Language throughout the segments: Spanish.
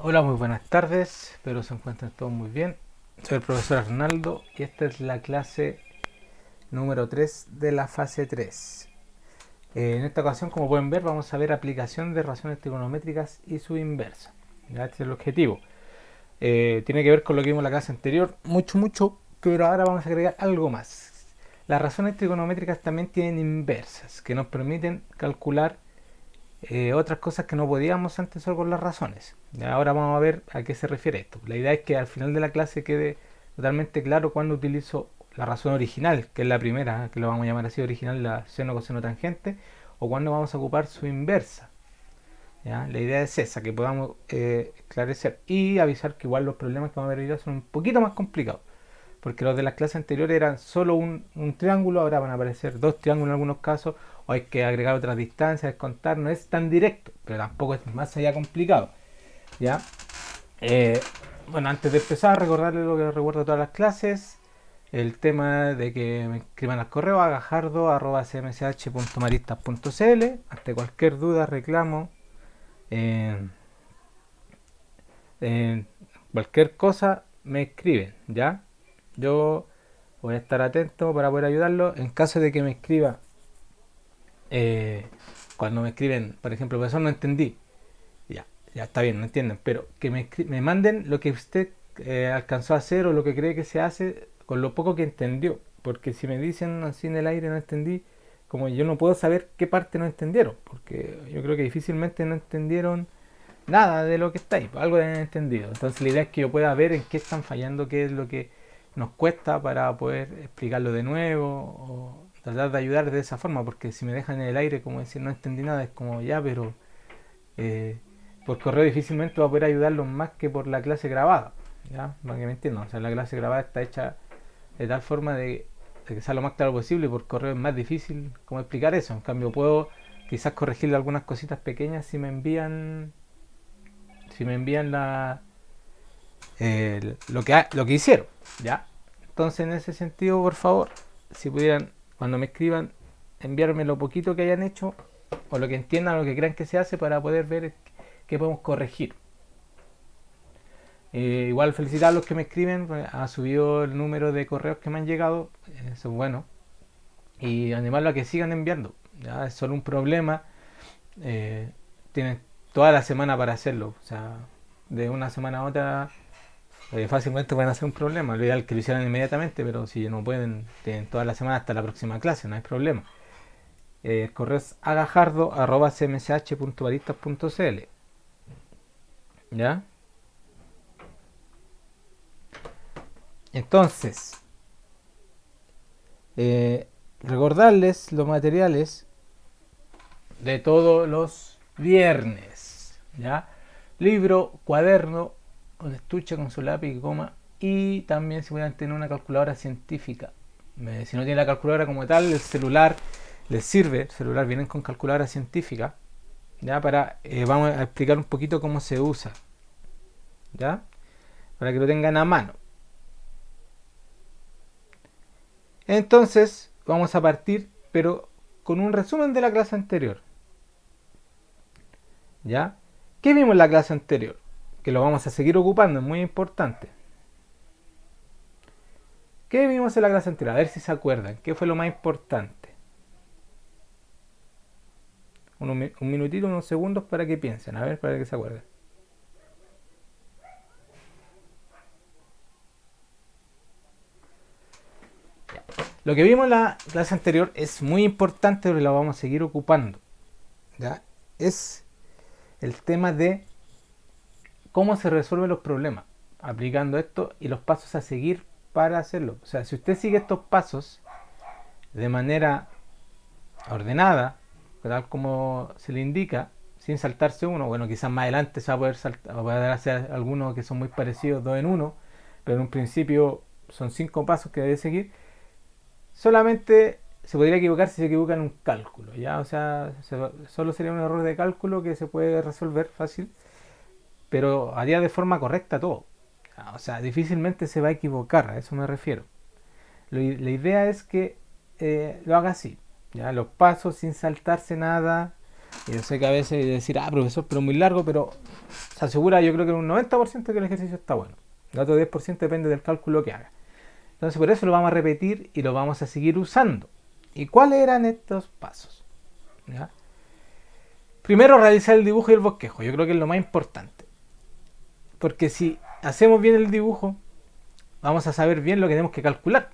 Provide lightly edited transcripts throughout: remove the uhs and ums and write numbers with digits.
Hola, muy buenas tardes, espero se encuentren todos muy bien. Soy el profesor Arnaldo y esta es la clase número 3 de la fase 3. En esta ocasión, como pueden ver, vamos a ver aplicación de razones trigonométricas y su inversa. ¿Ya? Este es el objetivo. Tiene que ver con lo que vimos en la clase anterior, mucho, pero ahora vamos a agregar algo más. Las razones trigonométricas también tienen inversas, que nos permiten calcular otras cosas que no podíamos antes solo con las razones. Ahora vamos a ver a qué se refiere esto. La idea es que al final de la clase quede totalmente claro cuando utilizo la razón original, que es la primera, que lo vamos a llamar así original, la seno coseno tangente, o cuando vamos a ocupar su inversa. ¿Ya? La idea es esa, que podamos esclarecer y avisar que igual los problemas que vamos a ver hoy día son un poquito más complicados. Porque los de las clases anteriores eran solo un triángulo, ahora van a aparecer dos triángulos en algunos casos, o hay que agregar otras distancias, descontar, no es tan directo, pero tampoco es más allá complicado. ¿Ya? Eh, bueno, antes de empezar, recordarles lo que recuerdo de todas las clases, el tema de que me escriban al correo a gajardo.cmsh.maristas.cl ante cualquier duda, reclamo, eh, eh, cualquier cosa me escriben, ¿ya? Yo voy a estar atento para poder ayudarlo. En caso de que me escriba, eh, cuando me escriben, por ejemplo, profesor, no entendí, ya, ya está bien, no entienden, pero que me manden lo que usted alcanzó a hacer o lo que cree que se hace con lo poco que entendió. Porque si me dicen así en el aire no entendí, como yo no puedo saber qué parte no entendieron, porque yo creo que difícilmente no entendieron nada de lo que está ahí, algo de entendido. Entonces la idea es que yo pueda ver en qué están fallando, qué es lo que nos cuesta para poder explicarlo de nuevo o tratar de ayudar de esa forma, porque si me dejan en el aire como decir no entendí nada, es como ya, pero eh, por correo difícilmente va a poder ayudarlos más que por la clase grabada, ¿ya? Para que me entiendan, o sea, la clase grabada está hecha de tal forma de que sea lo más claro posible y por correo es más difícil como explicar eso. En cambio puedo quizás corregirle algunas cositas pequeñas si me envían lo que hicieron, ¿ya? Entonces, en ese sentido, por favor, si pudieran, cuando me escriban, enviarme lo poquito que hayan hecho o lo que entiendan, lo que crean que se hace para poder ver qué podemos corregir. Igual felicitar a los que me escriben, pues, ha subido el número de correos que me han llegado, eso es bueno, y animarlo a que sigan enviando. ¿Ya? Es solo un problema, tienen toda la semana para hacerlo, o sea, de una semana a otra fácilmente pueden hacer un problema. Lo ideal es que lo hicieran inmediatamente, pero si no pueden, tienen toda la semana hasta la próxima clase, no hay problema. El correo es agajardo.cmsh.baristas.cl. ¿Ya? Entonces, recordarles los materiales de todos los viernes. ¿Ya? Libro, cuaderno, con estuche, con su lápiz y goma. Y también si pueden tener una calculadora científica. Si no tiene la calculadora como tal, el celular les sirve. El celular vienen con calculadora científica. ¿Ya? Vamos a explicar un poquito cómo se usa. ¿Ya? Para que lo tengan a mano. Entonces, vamos a partir, pero con un resumen de la clase anterior. ¿Ya? ¿Qué vimos en la clase anterior? Que lo vamos a seguir ocupando, es muy importante. ¿Qué vimos en la clase anterior? A ver si se acuerdan. ¿Qué fue lo más importante? Un minutito, unos segundos para que piensen. A ver, para que se acuerden. Lo que vimos en la clase anterior es muy importante, pero lo vamos a seguir ocupando. ¿Ya? Es el tema de cómo se resuelven los problemas aplicando esto y los pasos a seguir para hacerlo. O sea, si usted sigue estos pasos de manera ordenada, tal como se le indica, sin saltarse uno, bueno, quizás más adelante se va a poder hacer algunos que son muy parecidos dos en uno, pero en un principio son 5 pasos que debe seguir. Solamente se podría equivocar si se equivoca en un cálculo, ¿ya? O sea, solo sería un error de cálculo que se puede resolver fácil, pero haría de forma correcta todo. O sea, difícilmente se va a equivocar, a eso me refiero. La idea es que lo haga así, ¿ya? Los pasos sin saltarse nada, Y yo sé que a veces decir, profesor, pero muy largo, pero se asegura, yo creo que un 90% que el ejercicio está bueno. El otro 10% depende del cálculo que haga. Entonces por eso lo vamos a repetir y lo vamos a seguir usando. ¿Y cuáles eran estos pasos? ¿Ya? Primero, realizar el dibujo y el bosquejo. Yo creo que es lo más importante. Porque si hacemos bien el dibujo, vamos a saber bien lo que tenemos que calcular.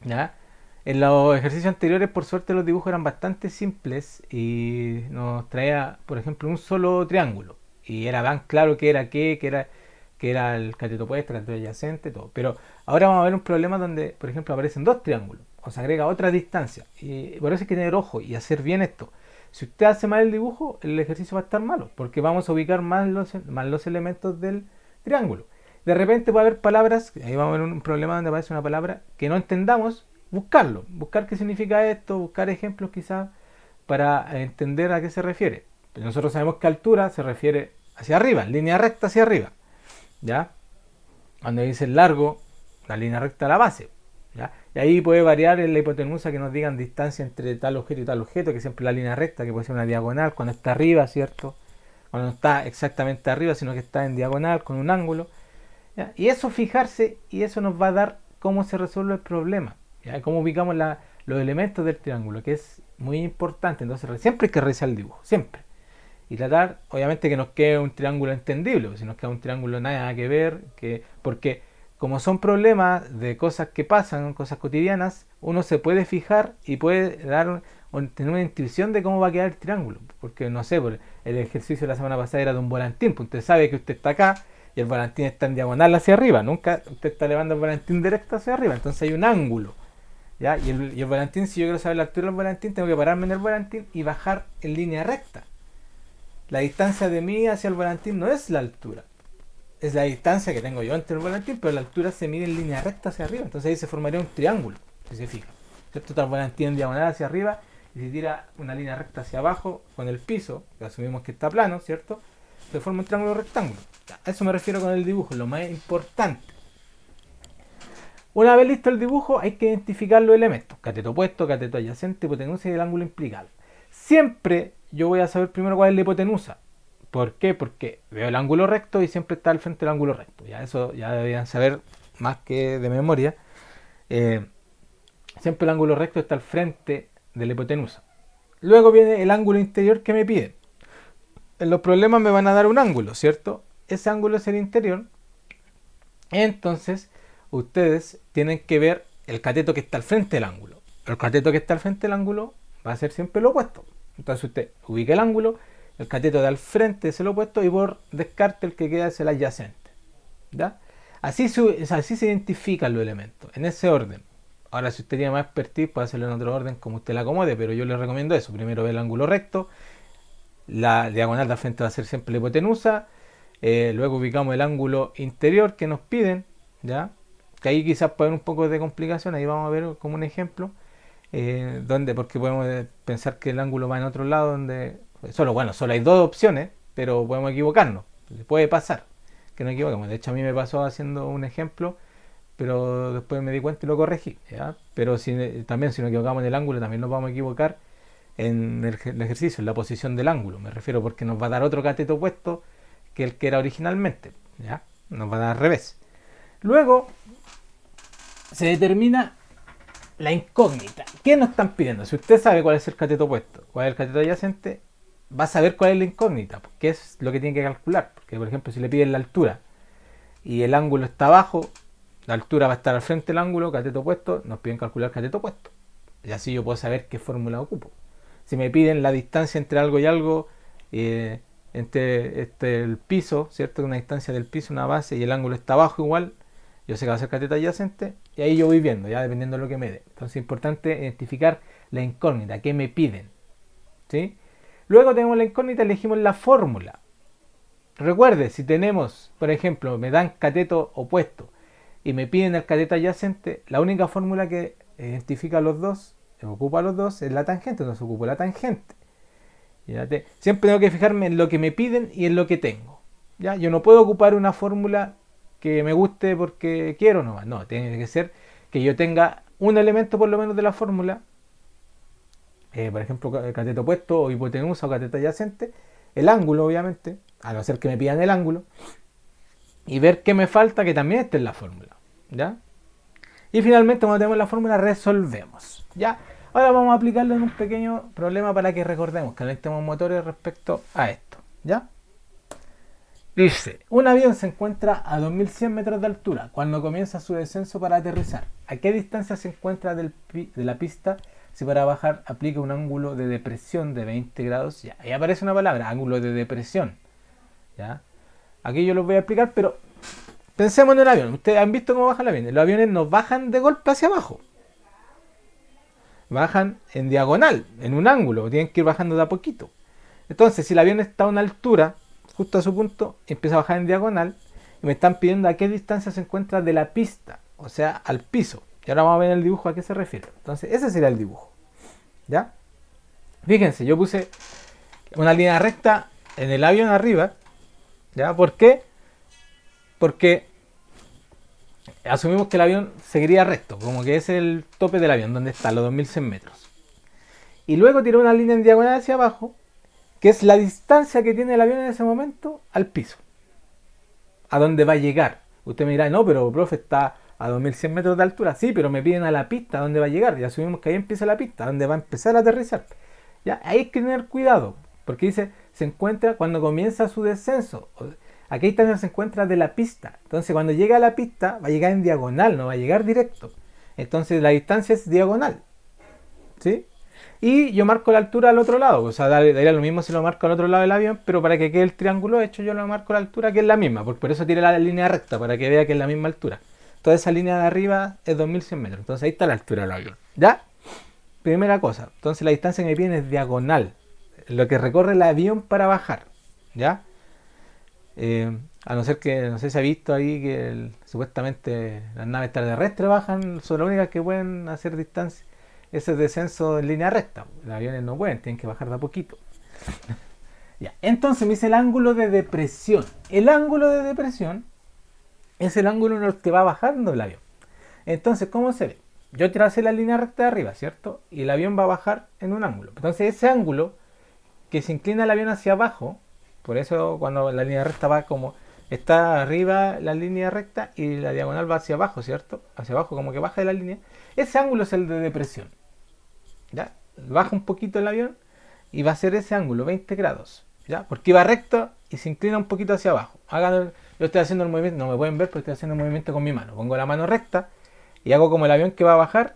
¿Ya? En los ejercicios anteriores, por suerte, los dibujos eran bastante simples y nos traía, por ejemplo, un solo triángulo. Y era tan claro que era que era el cateto opuesto, el cateto adyacente, todo. Pero ahora vamos a ver un problema donde, por ejemplo, aparecen dos triángulos o se agrega otra distancia. Y por eso hay que tener ojo y hacer bien esto. Si usted hace mal el dibujo, el ejercicio va a estar malo, porque vamos a ubicar más los elementos del triángulo. De repente puede haber palabras, ahí vamos a ver un problema donde aparece una palabra que no entendamos, buscarlo, buscar qué significa esto, buscar ejemplos quizás para entender a qué se refiere. Pero nosotros sabemos que altura se refiere hacia arriba, línea recta hacia arriba, ¿ya? Cuando dice largo, la línea recta a la base, ¿ya? Y ahí puede variar en la hipotenusa que nos digan distancia entre tal objeto y tal objeto, que siempre la línea recta, que puede ser una diagonal, cuando está arriba, ¿cierto? Cuando no está exactamente arriba, sino que está en diagonal, con un ángulo. ¿Ya? Y eso fijarse, y eso nos va a dar cómo se resuelve el problema, ¿ya? Cómo ubicamos los elementos del triángulo, que es muy importante. Entonces siempre hay que revisar el dibujo, siempre. Y tratar, obviamente, que nos quede un triángulo entendible, porque si nos queda un triángulo nada que ver, porque como son problemas de cosas que pasan, cosas cotidianas, uno se puede fijar y puede tener una intuición de cómo va a quedar el triángulo. Porque no sé, el ejercicio de la semana pasada era de un volantín, pues usted sabe que usted está acá y el volantín está en diagonal hacia arriba, nunca usted está elevando el volantín directo hacia arriba, entonces hay un ángulo. ¿Ya? Y el volantín, si yo quiero saber la altura del volantín, tengo que pararme en el volantín y bajar en línea recta. La distancia de mí hacia el volantín no es la altura, es la distancia que tengo yo entre el volantín, pero la altura se mide en línea recta hacia arriba. Entonces ahí se formaría un triángulo, si se fija. ¿Cierto? Está el volantín en diagonal hacia arriba y se tira una línea recta hacia abajo con el piso, que asumimos que está plano, ¿cierto? Se forma un triángulo rectángulo. A eso me refiero con el dibujo, lo más importante. Una vez listo el dibujo, hay que identificar los elementos: cateto opuesto, cateto adyacente, hipotenusa y el ángulo implicado. Siempre yo voy a saber primero cuál es la hipotenusa. ¿Por qué? Porque veo el ángulo recto y siempre está al frente del ángulo recto. Ya eso ya deberían saber más que de memoria. Siempre el ángulo recto está al frente de la hipotenusa. Luego viene el ángulo interior que me piden. En los problemas me van a dar un ángulo, ¿cierto? Ese ángulo es el interior. Entonces, ustedes tienen que ver el cateto que está al frente del ángulo. El cateto que está al frente del ángulo va a ser siempre lo opuesto. Entonces usted ubica el ángulo, el cateto de al frente es el opuesto y por descarte el que queda es el adyacente. ¿Ya? Así se identifican los elementos, en ese orden. Ahora, si usted tiene más expertise, puede hacerlo en otro orden como usted le acomode, pero yo le recomiendo eso. Primero ve el ángulo recto, la diagonal de al frente va a ser siempre la hipotenusa, luego ubicamos el ángulo interior que nos piden, ¿ya? Que ahí quizás puede haber un poco de complicación, ahí vamos a ver como un ejemplo, porque podemos pensar que el ángulo va en otro lado, donde solo hay dos opciones, pero podemos equivocarnos, puede pasar que nos equivoquemos. De hecho, a mí me pasó haciendo un ejemplo, pero después me di cuenta y lo corregí, ¿ya? Pero también si nos equivocamos en el ángulo, también nos vamos a equivocar en el ejercicio, en la posición del ángulo, me refiero, porque nos va a dar otro cateto opuesto que el que era originalmente, ¿ya? Nos va a dar al revés. Luego se determina la incógnita. ¿Qué nos están pidiendo? Si usted sabe cuál es el cateto opuesto, cuál es el cateto adyacente, va a saber cuál es la incógnita, qué es lo que tiene que calcular. Porque, por ejemplo, si le piden la altura y el ángulo está abajo, la altura va a estar al frente del ángulo, cateto opuesto, nos piden calcular cateto opuesto. Y así yo puedo saber qué fórmula ocupo. Si me piden la distancia entre algo y algo, entre el piso, ¿cierto? Una distancia del piso, una base, y el ángulo está abajo igual, yo sé que va a ser cateto adyacente, y ahí yo voy viendo, ya dependiendo de lo que me dé. Entonces es importante identificar la incógnita, qué me piden, ¿sí? Luego tenemos la incógnita, elegimos la fórmula. Recuerde, si tenemos, por ejemplo, me dan cateto opuesto y me piden el cateto adyacente, la única fórmula que identifica los dos, ocupa los dos, es la tangente, entonces ocupo la tangente. Siempre tengo que fijarme en lo que me piden y en lo que tengo. ¿Ya? Yo no puedo ocupar una fórmula que me guste porque quiero nomás. No, tiene que ser que yo tenga un elemento por lo menos de la fórmula por ejemplo, cateto opuesto o hipotenusa o cateto adyacente, el ángulo obviamente, a no ser que me pidan el ángulo, y ver qué me falta que también esté en la fórmula, ¿ya? Y finalmente cuando tenemos la fórmula resolvemos, ¿ya? Ahora vamos a aplicarlo en un pequeño problema para que recordemos que conectemos motores respecto a esto, ¿ya? Dice, un avión se encuentra a 2100 metros de altura cuando comienza su descenso para aterrizar. ¿A qué distancia se encuentra de la pista si para bajar aplica un ángulo de depresión de 20 grados? Ya, ahí aparece una palabra, ángulo de depresión, ¿ya? Aquí yo los voy a explicar, pero pensemos en el avión. Ustedes han visto cómo baja el avión. Los aviones no bajan de golpe hacia abajo. Bajan en diagonal, en un ángulo. Tienen que ir bajando de a poquito. Entonces, si el avión está a una altura, justo a su punto, empieza a bajar en diagonal. Y me están pidiendo a qué distancia se encuentra de la pista. O sea, al piso. Y ahora vamos a ver en el dibujo a qué se refiere. Entonces, ese sería el dibujo. ¿Ya? Fíjense, yo puse una línea recta en el avión arriba. ¿Ya? ¿Por qué? Porque asumimos que el avión seguiría recto, como que es el tope del avión, donde está, los 2100 metros. Y luego tiró una línea en diagonal hacia abajo, que es la distancia que tiene el avión en ese momento al piso, a donde va a llegar. Usted me dirá, no, pero profe, está a 2100 metros de altura. Sí, pero me piden a la pista, a donde va a llegar. Y asumimos que ahí empieza la pista, donde va a empezar a aterrizar. Ya, ahí hay que tener cuidado, porque dice, se encuentra cuando comienza su descenso. Aquí distancia se encuentra de la pista. Entonces cuando llega a la pista va a llegar en diagonal, no va a llegar directo. Entonces la distancia es diagonal. ¿Sí? Y yo marco la altura al otro lado. O sea, daría lo mismo si lo marco al otro lado del avión, pero para que quede el triángulo hecho yo lo marco la altura que es la misma. Porque por eso tiré la línea recta, para que vea que es la misma altura. Toda esa línea de arriba es 2100 metros. Entonces ahí está la altura del avión. ¿Ya? Primera cosa. Entonces la distancia que me piden es diagonal. Lo que recorre el avión para bajar. ¿Ya? A no ser que, no sé si ha visto ahí que supuestamente las naves extraterrestres bajan, son las únicas que pueden hacer distancia, ese descenso en línea recta. Los aviones no pueden, tienen que bajar de a poquito. Ya, entonces me dice el ángulo de depresión. El ángulo de depresión es el ángulo en el que va bajando el avión. Entonces, ¿cómo se ve? Yo tracé la línea recta de arriba, ¿cierto? Y el avión va a bajar en un ángulo. Entonces, ese ángulo que se inclina el avión hacia abajo, por eso cuando la línea recta va como está arriba la línea recta y la diagonal va hacia abajo, ¿cierto? Hacia abajo, como que baja de la línea. Ese ángulo es el de depresión. ¿Ya? Baja un poquito el avión y va a ser ese ángulo, 20 grados. ¿Ya? Porque va recto y se inclina un poquito hacia abajo. Yo estoy haciendo el movimiento, no me pueden ver, pero estoy haciendo el movimiento con mi mano. Pongo la mano recta y hago como el avión que va a bajar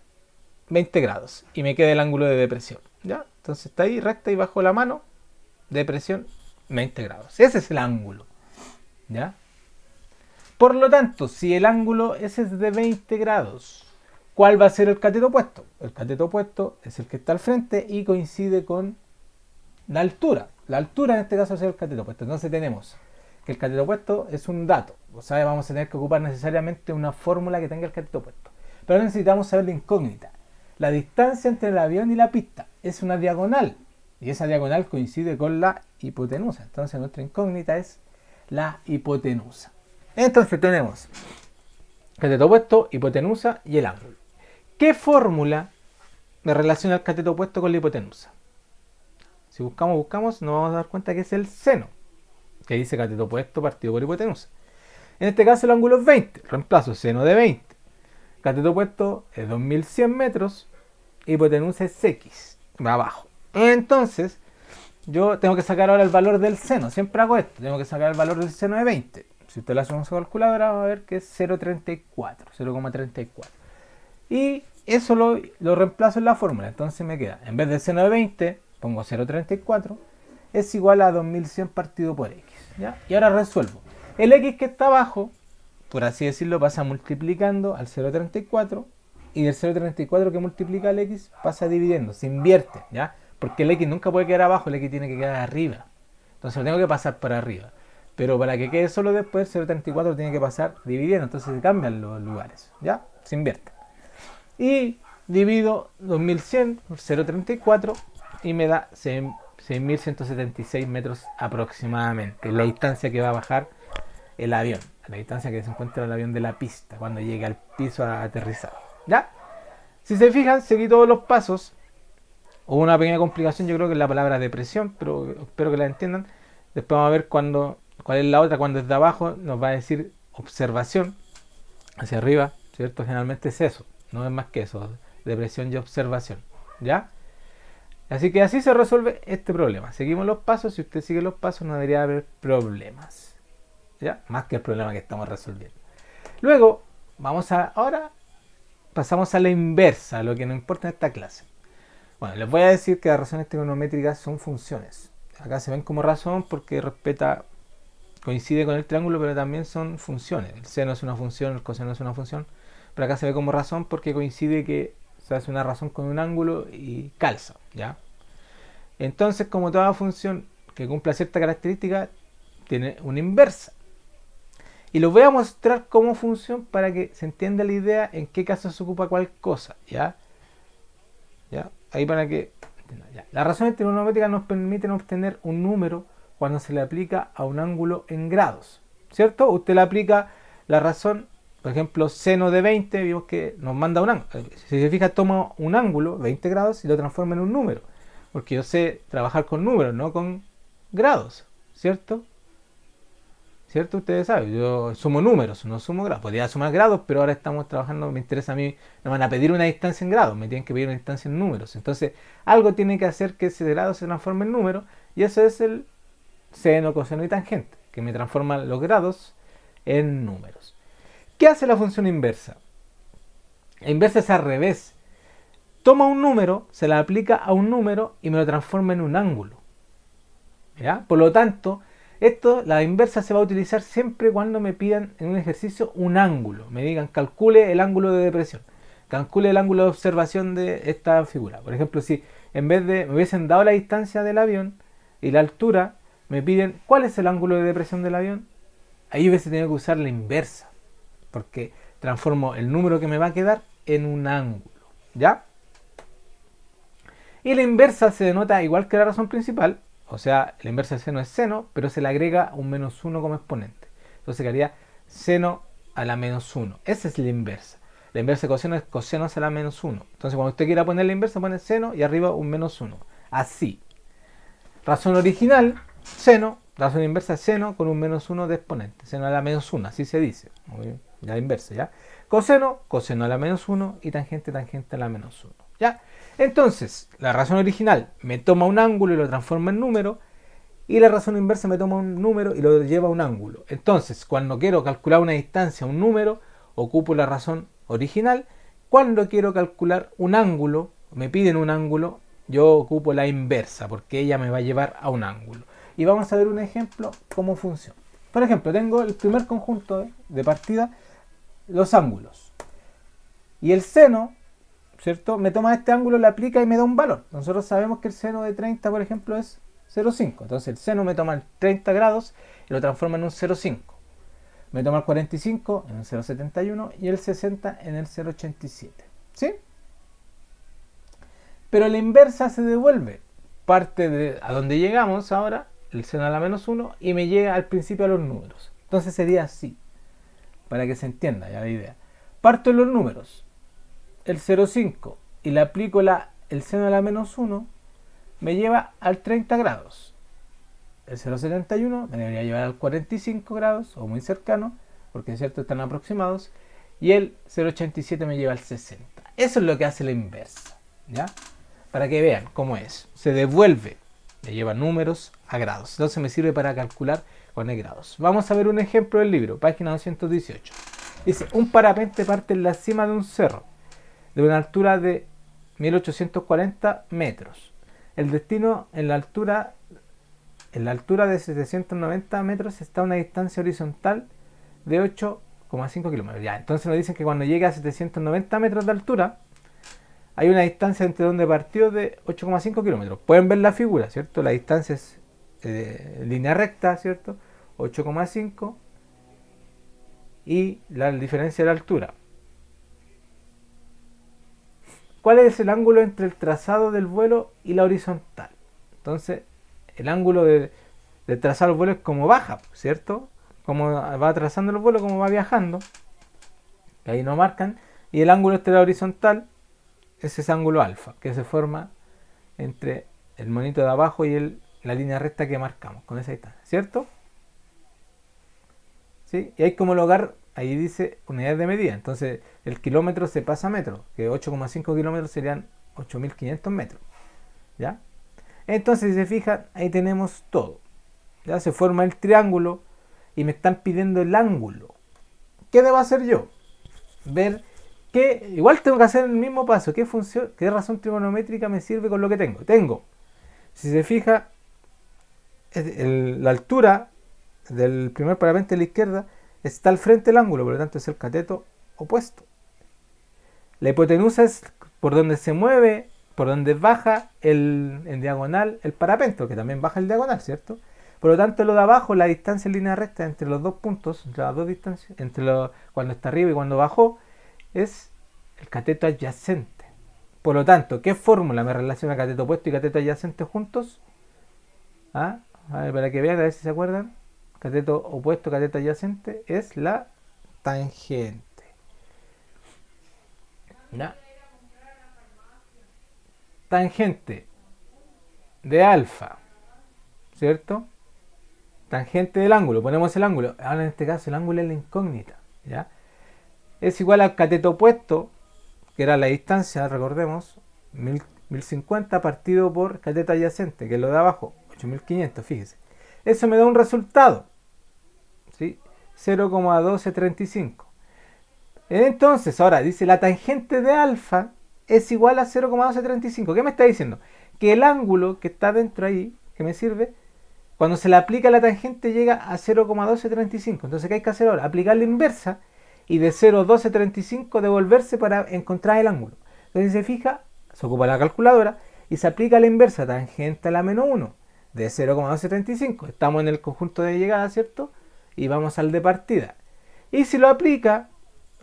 20 grados. Y me queda el ángulo de depresión. ¿Ya? Entonces está ahí recta y bajo la mano, depresión 20 grados. Ese es el ángulo. ¿Ya? Por lo tanto, si el ángulo ese es de 20 grados, ¿cuál va a ser el cateto opuesto? El cateto opuesto es el que está al frente y coincide con la altura. La altura en este caso va a ser el cateto opuesto. Entonces tenemos que el cateto opuesto es un dato. O sea, vamos a tener que ocupar necesariamente una fórmula que tenga el cateto opuesto. Pero necesitamos saber la incógnita. La distancia entre el avión y la pista es una diagonal. Y esa diagonal coincide con la hipotenusa. Entonces nuestra incógnita es la hipotenusa. Entonces tenemos cateto opuesto, hipotenusa y el ángulo. ¿Qué fórmula me relaciona el cateto opuesto con la hipotenusa? Si buscamos, nos vamos a dar cuenta que es el seno, que dice cateto opuesto partido por hipotenusa. En este caso el ángulo es 20, reemplazo seno de 20. Cateto opuesto es 2100 metros, hipotenusa es x, va abajo. Entonces, yo tengo que sacar ahora el valor del seno, siempre hago esto, tengo que sacar el valor del seno de 20. Si usted lo hace con su calculadora va a ver que es 0,34. Y eso lo reemplazo en la fórmula, entonces me queda, en vez del seno de 20, pongo 0,34, es igual a 2100 partido por x. ¿Ya? Y ahora resuelvo. El x que está abajo, por así decirlo, pasa multiplicando al 0,34 y del 0,34 que multiplica el x pasa dividiendo, se invierte, ¿ya? Porque el x nunca puede quedar abajo, el x tiene que quedar arriba. Entonces lo tengo que pasar para arriba. Pero para que quede solo después, 0,34 tiene que pasar dividiendo, entonces se cambian los lugares, ¿ya? Se invierte. Y divido 2100 por 0,34 y me da 6.176 metros aproximadamente, la distancia que va a bajar el avión, la distancia que se encuentra el avión de la pista cuando llegue al piso a aterrizar. ¿Ya? Si se fijan, seguí todos los pasos Hubo una pequeña complicación, yo creo que es la palabra depresión, pero espero que la entiendan. Después vamos a ver cuál es la otra, cuando es de abajo, nos va a decir observación, hacia arriba, ¿cierto? Generalmente es eso, no es más que eso, depresión y observación, ¿ya? Así que así se resuelve este problema. Seguimos los pasos, si usted sigue los pasos no debería haber problemas, ¿ya? Más que el problema que estamos resolviendo. Luego, ahora pasamos a la inversa, lo que nos importa en esta clase. Bueno, les voy a decir que las razones trigonométricas son funciones. Acá se ven como razón porque coincide con el triángulo, pero también son funciones. El seno es una función, el coseno es una función, pero acá se ve como razón porque coincide que se hace una razón con un ángulo y calza, ¿ya? Entonces, como toda función que cumpla cierta característica, tiene una inversa. Y lo voy a mostrar como función para que se entienda la idea en qué caso se ocupa cuál cosa, ¿ya? ¿Ya? Ahí para que... Ya. Las razones trigonométricas nos permiten obtener un número cuando se le aplica a un ángulo en grados, ¿cierto? Usted le aplica la razón, por ejemplo, seno de 20, vimos que nos manda un ángulo. Si se fija, toma un ángulo, 20 grados, y lo transforma en un número. Porque yo sé trabajar con números, no con grados, ¿cierto? ¿Cierto? Ustedes saben, yo sumo números, no sumo grados. Podría sumar grados, pero ahora estamos trabajando, me interesa a mí, me van a pedir una distancia en grados, me tienen que pedir una distancia en números. Entonces, algo tiene que hacer que ese grado se transforme en número, y eso es el seno, coseno y tangente, que me transforman los grados en números. ¿Qué hace la función inversa? La inversa es al revés. Toma un número, se la aplica a un número y me lo transforma en un ángulo, ¿ya? Por lo tanto, la inversa se va a utilizar siempre cuando me pidan en un ejercicio un ángulo. Me digan, calcule el ángulo de depresión, calcule el ángulo de observación de esta figura. Por ejemplo, si en vez de me hubiesen dado la distancia del avión y la altura, me piden cuál es el ángulo de depresión del avión, ahí hubiese tenido que usar la inversa, porque transformo el número que me va a quedar en un ángulo, ¿ya? Y la inversa se denota igual que la razón principal, o sea, la inversa del seno es seno, pero se le agrega un menos 1 como exponente. Entonces quedaría seno a la menos 1. Esa es la inversa. La inversa de coseno es coseno a la menos 1. Entonces cuando usted quiera poner la inversa, pone seno y arriba un menos 1. Así. Razón original, seno. Razón inversa, seno con un menos 1 de exponente. Seno a la menos 1, así se dice. Muy bien. La inversa, ¿ya? Coseno, coseno a la menos 1 y tangente, tangente a la menos 1. ¿Ya? Entonces, la razón original me toma un ángulo y lo transforma en número, y la razón inversa me toma un número y lo lleva a un ángulo. Entonces, cuando quiero calcular una distancia, un número, ocupo la razón original. Cuando quiero calcular un ángulo, me piden un ángulo, yo ocupo la inversa, porque ella me va a llevar a un ángulo. Y vamos a ver un ejemplo cómo funciona. Por ejemplo, tengo el primer conjunto de partida, los ángulos. Y el seno, ¿cierto? Me toma este ángulo, le aplica y me da un valor. Nosotros sabemos que el seno de 30, por ejemplo, es 0,5. Entonces el seno me toma el 30 grados y lo transforma en un 0,5. Me toma el 45 en el 0,71 y el 60 en el 0,87. ¿Sí? Pero la inversa se devuelve. Parte de a donde llegamos ahora, el seno a la menos 1, y me llega al principio a los números. Entonces sería así, para que se entienda ya la idea. Parto en los números, el 0,5, y le aplico el seno a la menos 1, me lleva al 30 grados. El 0,71 me debería llevar al 45 grados, o muy cercano, porque es cierto, están aproximados, y el 0,87 me lleva al 60. Eso es lo que hace la inversa, ¿ya? Para que vean cómo es. Se devuelve, me lleva números a grados. Entonces me sirve para calcular con grados. Vamos a ver un ejemplo del libro, página 218. Dice, un parapente parte en la cima de un cerro, de una altura de 1840 metros. El destino en la altura de 790 metros está a una distancia horizontal de 8,5 kilómetros. Ya, entonces nos dicen que cuando llega a 790 metros de altura, hay una distancia entre donde partió de 8,5 kilómetros. Pueden ver la figura, ¿cierto? La distancia es línea recta, ¿cierto? 8,5 y la diferencia de la altura. ¿Cuál es el ángulo entre el trazado del vuelo y la horizontal? Entonces, el ángulo del trazado del vuelo es como baja, ¿cierto? Como va trazando el vuelo, como va viajando. Ahí no marcan. Y el ángulo entre la horizontal es ese ángulo alfa, que se forma entre el monito de abajo y la línea recta que marcamos con esa distancia, ¿cierto? ¿Sí? Y hay como lugar, ahí dice unidades de medida, entonces el kilómetro se pasa a metro, que 8,5 kilómetros serían 8.500 metros, ¿ya? Entonces si se fijan, ahí tenemos todo, ya se forma el triángulo y me están pidiendo el ángulo. ¿Qué debo hacer yo? Ver que igual tengo que hacer el mismo paso, qué razón trigonométrica me sirve con lo que tengo. Si se fija, la altura del primer parapente de la izquierda está al frente del ángulo, por lo tanto es el cateto opuesto. La hipotenusa es por donde se mueve, por donde baja en diagonal el parapente, que también baja el diagonal, ¿cierto? Por lo tanto, lo de abajo, la distancia en línea recta entre los dos puntos, entre las dos distancias, cuando está arriba y cuando bajó, es el cateto adyacente. Por lo tanto, ¿qué fórmula me relaciona cateto opuesto y cateto adyacente juntos? A ver, para que vean, a ver si se acuerdan. Cateto opuesto, cateto adyacente es la tangente. ¿Ya? Tangente de alfa, ¿cierto? Tangente del ángulo, ponemos el ángulo. Ahora en este caso el ángulo es la incógnita, ¿ya? Es igual al cateto opuesto, que era la distancia, recordemos, 1050 partido por cateto adyacente, que es lo de abajo, 8500, fíjese. Eso me da un resultado, ¿sí? 0,1235. Entonces, ahora dice la tangente de alfa es igual a 0,1235. ¿Qué me está diciendo? Que el ángulo que está dentro ahí, que me sirve, cuando se le aplica la tangente llega a 0,1235. Entonces, ¿qué hay que hacer ahora? Aplicar la inversa y de 0,1235 devolverse para encontrar el ángulo. Entonces, si se fija, se ocupa la calculadora y se aplica la inversa tangente a la menos 1 de 0,1235. Estamos en el conjunto de llegada, ¿cierto? Y vamos al de partida. Y si lo aplica,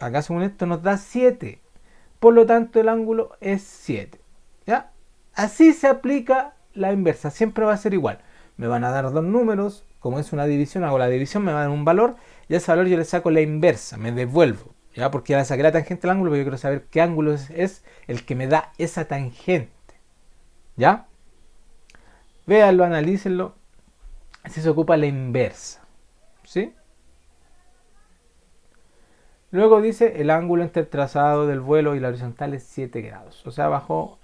acá según esto nos da 7. Por lo tanto, el ángulo es 7. ¿Ya? Así se aplica la inversa. Siempre va a ser igual. Me van a dar dos números. Como es una división, hago la división, me va a dar un valor. Y a ese valor yo le saco la inversa. Me devuelvo. ¿Ya? Porque ya le saqué la tangente al ángulo, pero yo quiero saber qué ángulo es el que me da esa tangente. ¿Ya? Véanlo, analícenlo. Así se ocupa la inversa. ¿Sí? Luego dice el ángulo entre el trazado del vuelo y la horizontal es 7 grados. O sea, bajó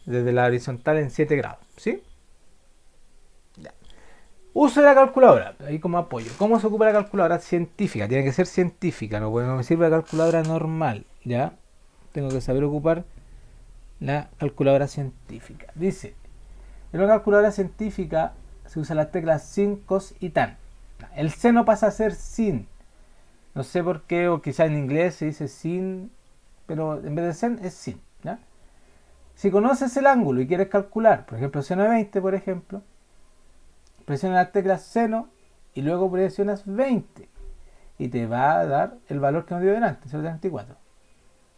desde la horizontal en 7 grados. ¿Sí? Ya. Uso de la calculadora, ahí como apoyo. ¿Cómo se ocupa la calculadora científica? Tiene que ser científica, no me sirve la calculadora normal. ¿Ya? Tengo que saber ocupar la calculadora científica. Dice, en la calculadora científica se usan las teclas sin, cos y tan. El seno pasa a ser sin. No sé por qué, o quizá en inglés se dice sin, pero en vez de sen es sin. ¿Ya? Si conoces el ángulo y quieres calcular, por ejemplo, seno de 20, por ejemplo, presiona la tecla seno y luego presionas 20 y te va a dar el valor que nos dio delante, 0,34.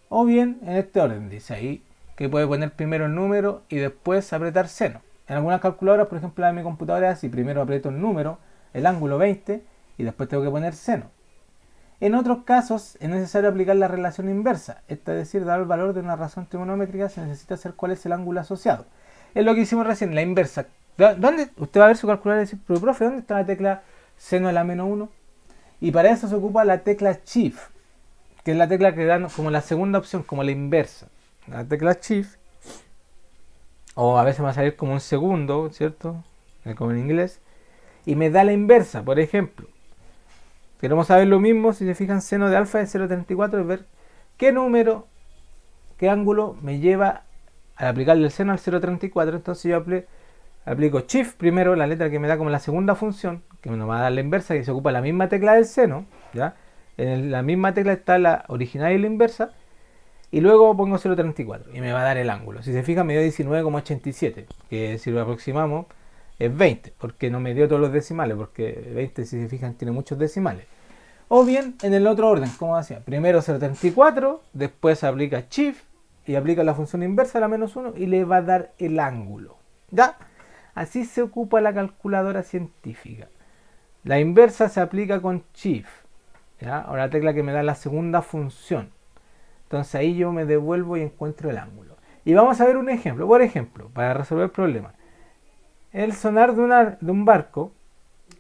O bien en este orden, dice ahí que puede poner primero el número y después apretar seno. En algunas calculadoras, por ejemplo la de mi computadora, es así: primero aprieto el número, el ángulo 20 y después tengo que poner seno. En otros casos es necesario aplicar la relación inversa, es decir, dar el valor de una razón trigonométrica, se necesita saber cuál es el ángulo asociado. Es lo que hicimos recién, la inversa. ¿Dónde? Usted va a ver su calculadora y decir, pero profe, ¿dónde está la tecla seno a la menos 1? Y para eso se ocupa la tecla Shift, que es la tecla que da como la segunda opción, como la inversa. La tecla Shift, o a veces va a salir como un segundo, ¿cierto? Como en inglés. Y me da la inversa, por ejemplo. Queremos saber lo mismo, si se fijan, seno de alfa de 0,34, es ver qué número, qué ángulo me lleva al aplicarle el seno al 0,34. Entonces yo aplico Shift primero, la letra que me da como la segunda función, que me va a dar la inversa, que se ocupa la misma tecla del seno, ¿ya? En la misma tecla está la original y la inversa, y luego pongo 0,34 y me va a dar el ángulo. Si se fijan, me dio 19,87, que si lo aproximamos es 20, porque no me dio todos los decimales, porque 20, si se fijan, tiene muchos decimales. O bien en el otro orden, como decía, primero 0,34, después aplica Shift y aplica la función inversa, la menos 1, y le va a dar el ángulo. ¿Ya? Así se ocupa la calculadora científica. La inversa se aplica con Shift, ¿ya? Ahora la tecla que me da la segunda función. Entonces ahí yo me devuelvo y encuentro el ángulo. Y vamos a ver un ejemplo. Por ejemplo, para resolver el problema. El sonar de un barco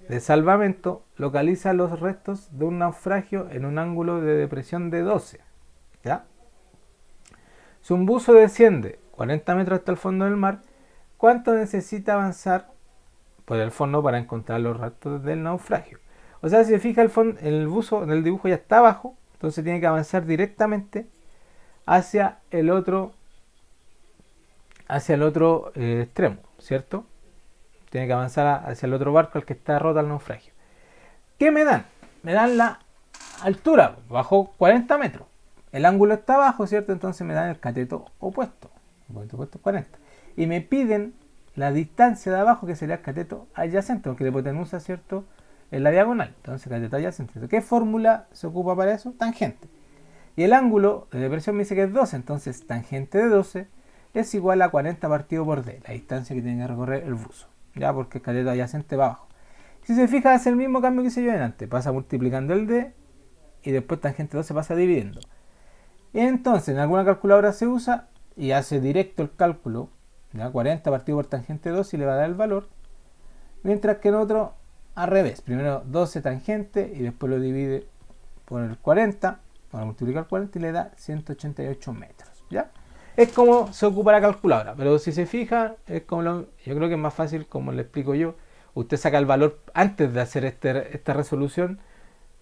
de salvamento localiza los restos de un naufragio en un ángulo de depresión de 12. ¿Ya? Si un buzo desciende 40 metros hasta el fondo del mar, ¿cuánto necesita avanzar por el fondo para encontrar los restos del naufragio? O sea, si se fija el buzo en el dibujo ya está abajo, entonces tiene que avanzar directamente hacia el otro extremo, ¿cierto? Tiene que avanzar hacia el otro barco al que está roto el naufragio. ¿Qué me dan? Me dan la altura, bajo 40 metros. El ángulo está abajo, ¿cierto? Entonces me dan el cateto opuesto. El cateto opuesto es 40. Y me piden la distancia de abajo, que sería el cateto adyacente, porque la hipotenusa, ¿cierto?, es la diagonal. Entonces, cateto adyacente. ¿Qué fórmula se ocupa para eso? Tangente. Y el ángulo de depresión me dice que es 12. Entonces, tangente de 12 es igual a 40 partido por D, la distancia que tiene que recorrer el buzo. Ya, porque el cateto adyacente va abajo. Si se fija, hace el mismo cambio que hice yo antes. Pasa multiplicando el D y después tangente 12 pasa dividiendo. Y entonces, en alguna calculadora se usa y hace directo el cálculo. ¿Ya? 40 partido por tangente 12 y le va a dar el valor. Mientras que en otro, al revés. Primero 12 tangente y después lo divide por el 40. Para multiplicar 40 y le da 188 metros. ¿Ya? Es como se ocupa la calculadora. Pero si se fija, es como yo creo que es más fácil como le explico yo. Usted saca el valor antes de hacer esta resolución.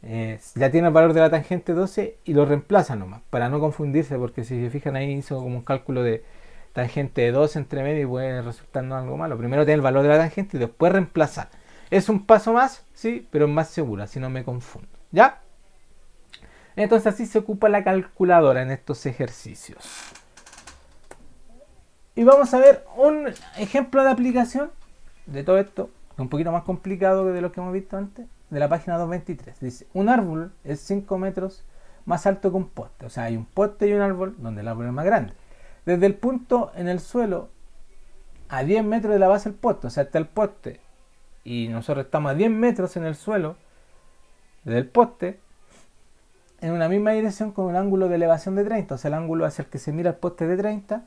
Ya tiene el valor de la tangente 12 y lo reemplaza nomás. Para no confundirse, porque si se fijan ahí hizo como un cálculo de tangente de 12 entre medio y puede resultarnos algo malo. Primero tiene el valor de la tangente y después reemplazar. Es un paso más, sí, pero es más seguro, así no me confundo. ¿Ya? Entonces así se ocupa la calculadora en estos ejercicios. Y vamos a ver un ejemplo de aplicación de todo esto, un poquito más complicado que de lo que hemos visto antes, de la página 223. Dice, un árbol es 5 metros más alto que un poste. O sea, hay un poste y un árbol donde el árbol es más grande. Desde el punto en el suelo a 10 metros de la base del poste, o sea, está el poste y nosotros estamos a 10 metros en el suelo desde el poste, en una misma dirección con un ángulo de elevación de 30, o sea, el ángulo hacia el que se mira el poste de 30.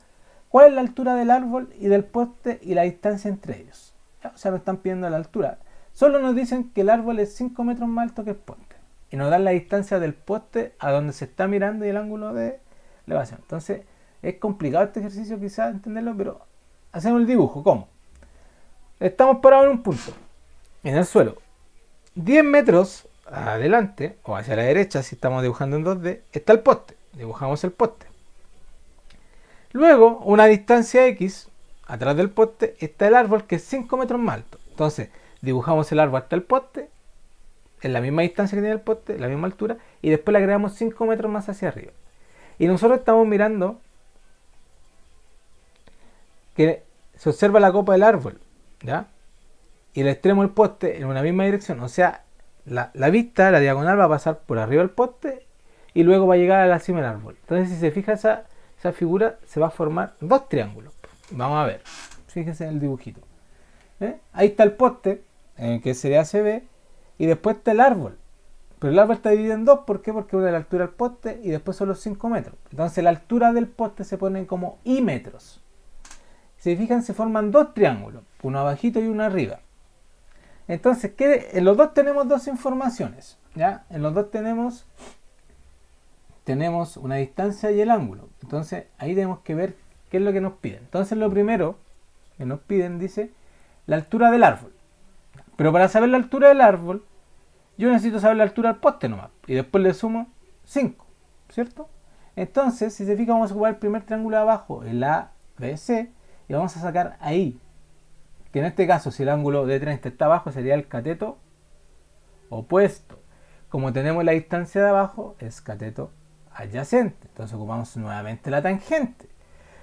¿Cuál es la altura del árbol y del poste y la distancia entre ellos? O sea, nos están pidiendo la altura. Solo nos dicen que el árbol es 5 metros más alto que el poste. Y nos dan la distancia del poste a donde se está mirando y el ángulo de elevación. Entonces, es complicado este ejercicio quizás entenderlo, pero hacemos el dibujo. ¿Cómo? Estamos parados en un punto, en el suelo. 10 metros adelante, o hacia la derecha, si estamos dibujando en 2D, está el poste. Dibujamos el poste. Luego, una distancia X, atrás del poste, está el árbol que es 5 metros más alto. Entonces, dibujamos el árbol hasta el poste, en la misma distancia que tiene el poste, la misma altura, y después le agregamos 5 metros más hacia arriba. Y nosotros estamos mirando que se observa la copa del árbol, ¿ya? Y el extremo del poste en una misma dirección. O sea, la vista, la diagonal va a pasar por arriba del poste y luego va a llegar a la cima del árbol. Entonces, si se fija esa figura, se va a formar dos triángulos. Vamos a ver. Fíjense en el dibujito. Ahí está el poste, que sería CB, y después está el árbol. Pero el árbol está dividido en dos. ¿Por qué? Porque una es la altura del poste y después son los 5 metros. Entonces la altura del poste se pone como I metros. Si se fijan, se forman dos triángulos, uno abajito y uno arriba. Entonces, en los dos tenemos dos informaciones, ¿ya? En los dos tenemos una distancia y el ángulo. Entonces, ahí tenemos que ver qué es lo que nos piden. Entonces, lo primero que nos piden dice la altura del árbol. Pero para saber la altura del árbol, yo necesito saber la altura del poste nomás. Y después le sumo 5, ¿cierto? Entonces, si se fijan, vamos a ocupar el primer triángulo de abajo, el ABC, y vamos a sacar ahí, que en este caso, si el ángulo de 30 está abajo, sería el cateto opuesto. Como tenemos la distancia de abajo, es cateto adyacente. Entonces ocupamos nuevamente la tangente.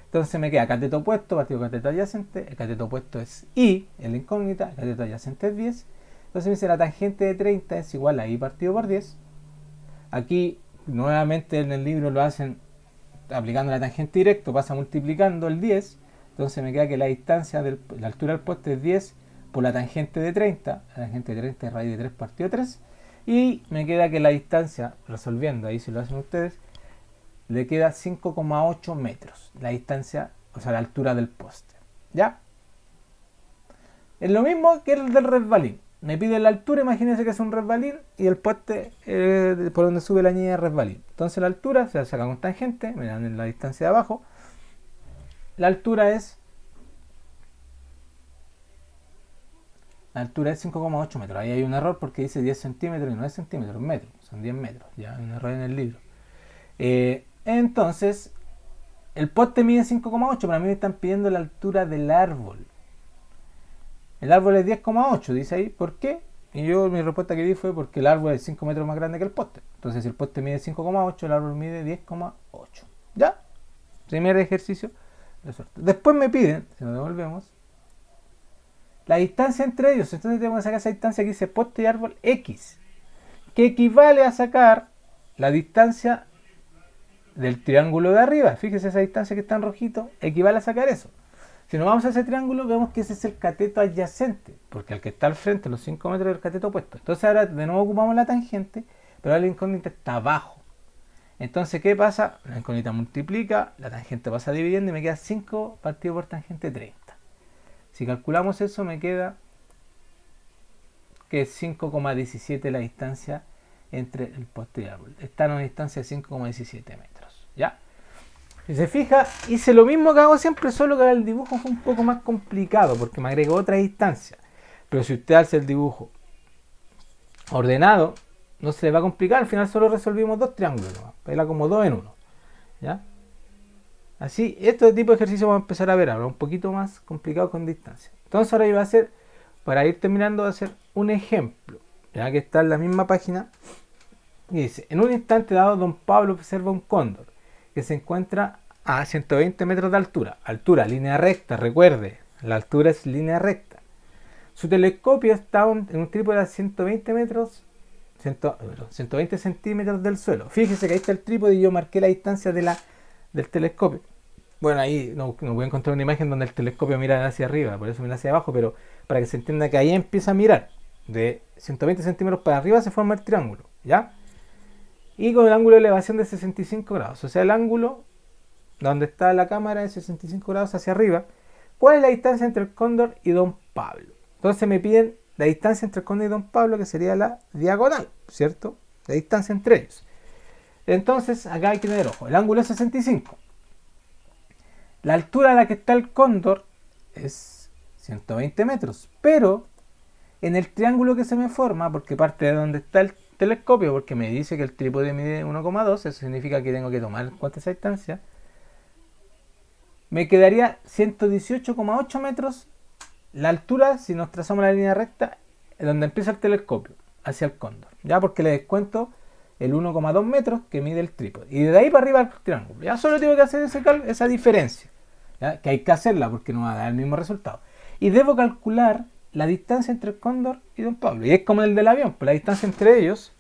Entonces me queda cateto opuesto partido cateto adyacente. El cateto opuesto es I, en la incógnita. El cateto adyacente es 10. Entonces me dice la tangente de 30 es igual a I partido por 10. Aquí nuevamente en el libro lo hacen aplicando la tangente directo, pasa multiplicando el 10. Entonces me queda que la distancia la altura del poste es 10 por la tangente de 30. La tangente de 30 es raíz de 3 partido 3. Y me queda que la distancia, resolviendo ahí si lo hacen ustedes, le queda 5,8 metros. La distancia o sea, la altura del poste. ¿Ya? Es lo mismo que el del resbalín. Me pide la altura, imagínense que es un resbalín y el poste por donde sube la línea de resbalín. Entonces la altura se saca con tangente, me dan en la distancia de abajo. La altura es 5,8 metros. Ahí hay un error porque dice 10 centímetros y no es centímetros, metros. Son 10 metros. Ya hay un error en el libro. Entonces, el poste mide 5,8, pero a mí me están pidiendo la altura del árbol. El árbol es 10,8, dice ahí. ¿Por qué? Y yo mi respuesta que di fue porque el árbol es 5 metros más grande que el poste. Entonces, si el poste mide 5,8, el árbol mide 10,8. ¿Ya? Primer ejercicio resuelto. Después me piden, si nos devolvemos, la distancia entre ellos. Entonces tengo que sacar esa distancia que dice poste y árbol X, que equivale a sacar la distancia del triángulo de arriba. Fíjese, esa distancia que está en rojito equivale a sacar eso. Si nos vamos a ese triángulo, vemos que ese es el cateto adyacente, porque el que está al frente, los 5 metros, es el cateto opuesto. Entonces ahora de nuevo ocupamos la tangente, pero ahora la incógnita está abajo. Entonces, ¿qué pasa? La incógnita multiplica, la tangente pasa dividiendo y me queda 5 partido por tangente 30. Si calculamos eso, me queda que es 5,17 la distancia entre el poste y el árbol. Está en una distancia de 5,17 metros. ¿Ya? Si se fija, hice lo mismo que hago siempre, solo que el dibujo fue un poco más complicado porque me agregó otra distancia. Pero si usted hace el dibujo ordenado, no se le va a complicar. Al final solo resolvimos dos triángulos, era como 2 en 1. ¿Ya? Así, este tipo de ejercicio vamos a empezar a ver ahora, un poquito más complicado con distancia. Entonces ahora yo voy a hacer, para ir terminando, voy a hacer un ejemplo, ya que está en la misma página. Y dice, en un instante dado, don Pablo observa un cóndor que se encuentra a 120 metros de altura. Altura, línea recta, recuerde, la altura es línea recta. Su telescopio está en un trípode a 120 metros, 120 centímetros del suelo. Fíjese que ahí está el trípode y yo marqué la distancia del telescopio. Bueno, ahí no voy a encontrar una imagen donde el telescopio mira hacia arriba, por eso mira hacia abajo, pero para que se entienda que ahí empieza a mirar. De 120 centímetros para arriba se forma el triángulo, ¿ya? Y con el ángulo de elevación de 65 grados. O sea, el ángulo donde está la cámara es 65 grados hacia arriba. ¿Cuál es la distancia entre el cóndor y don Pablo? Entonces me piden la distancia entre el cóndor y don Pablo, que sería la diagonal, ¿cierto? La distancia entre ellos. Entonces, acá hay que tener ojo. El ángulo es 65. La altura a la que está el cóndor es 120 metros. Pero en el triángulo que se me forma, porque parte de donde está el telescopio, porque me dice que el trípode mide 1,2, eso significa que tengo que tomar en cuenta esa distancia, me quedaría 118,8 metros la altura si nos trazamos la línea recta donde empieza el telescopio hacia el cóndor, ya, porque le descuento el 1,2 metros que mide el trípode y de ahí para arriba el triángulo. Ya solo tengo que hacer esa diferencia, ¿ya? Que hay que hacerla porque no va a dar el mismo resultado, y debo calcular la distancia entre el cóndor y don Pablo. Y es como el del avión, pues la distancia entre ellos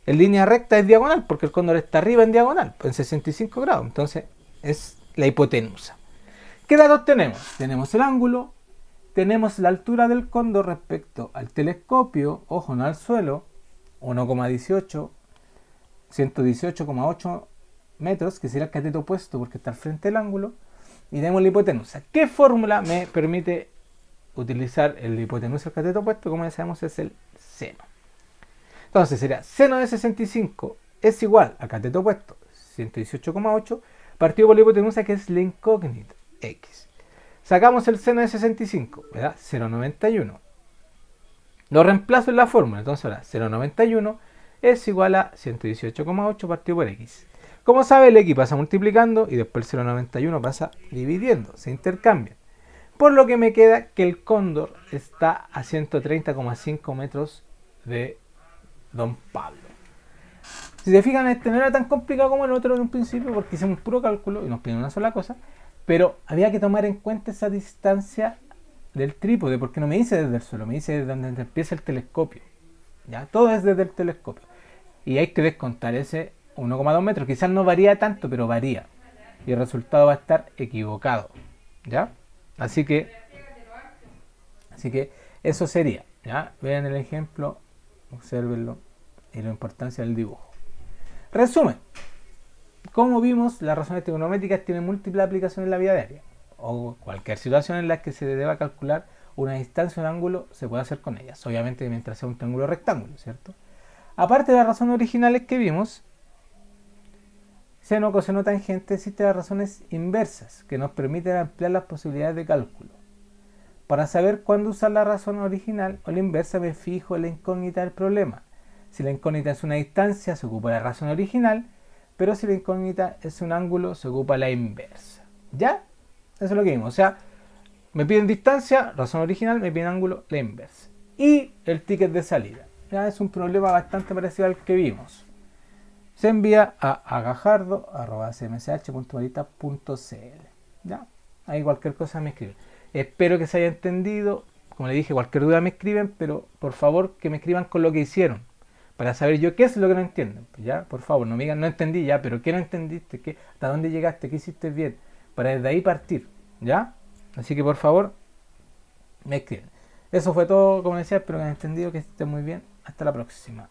en línea recta es diagonal, porque el cóndor está arriba en diagonal, en 65 grados. Entonces es la hipotenusa. ¿Qué datos tenemos? Tenemos el ángulo, tenemos la altura del cóndor respecto al telescopio, ojo, no al suelo, 1,18, 118,8 metros, que sería el cateto opuesto porque está al frente del ángulo, y tenemos la hipotenusa. ¿Qué fórmula me permite utilizar el hipotenusa del cateto opuesto? Como ya sabemos, es el seno. Entonces sería seno de 65 es igual a cateto opuesto 118,8 partido por la hipotenusa, que es la incógnita x. Sacamos el seno de 65, ¿verdad? 0,91. Lo reemplazo en la fórmula, entonces ahora 0,91 es igual a 118,8 partido por x. Como sabe, el x pasa multiplicando y después el 0,91 pasa dividiendo, se intercambian. Por lo que me queda que el cóndor está a 130,5 metros de don Pablo. Si se fijan, este no era tan complicado como el otro en un principio, porque hicimos puro cálculo y nos piden una sola cosa, pero había que tomar en cuenta esa distancia del trípode, porque no me dice desde el suelo, me dice desde donde empieza el telescopio. ¿Ya? Todo es desde el telescopio. Y hay que descontar ese 1,2 metros. Quizás no varía tanto, pero varía. Y el resultado va a estar equivocado. ¿Ya? Así que eso sería. ¿Ya? Vean el ejemplo, obsérvenlo y la importancia del dibujo. Resumen. como vimos, las razones trigonométricas tienen múltiples aplicaciones en la vida diaria, o cualquier situación en la que se deba calcular una distancia o un ángulo se puede hacer con ellas, obviamente mientras sea un triángulo rectángulo, ¿cierto? Aparte de las razones originales que vimos, seno, coseno, tangente, existen las razones inversas que nos permiten ampliar las posibilidades de cálculo. Para saber cuándo usar la razón original o la inversa me fijo en la incógnita del problema. Si la incógnita es una distancia se ocupa la razón original, pero si la incógnita es un ángulo se ocupa la inversa. ¿Ya? Eso es lo que vimos. O sea, me piden distancia, razón original, me piden ángulo, la inversa. Y el ticket de salida. Ya es un problema bastante parecido al que vimos. Se envía a agajardo@cmsh.marita.cl. ¿Ya? Ahí cualquier cosa me escriben. Espero que se haya entendido. Como le dije, cualquier duda me escriben, pero por favor que me escriban con lo que hicieron. Para saber yo qué es lo que no entienden. Ya, por favor, no me digan, no entendí ya, pero ¿qué no entendiste? ¿Qué, hasta dónde llegaste? ¿Qué hiciste bien? Para desde ahí partir. ¿Ya? Así que por favor, me escriben. Eso fue todo, como decía, espero que hayan entendido, que estén muy bien. Hasta la próxima.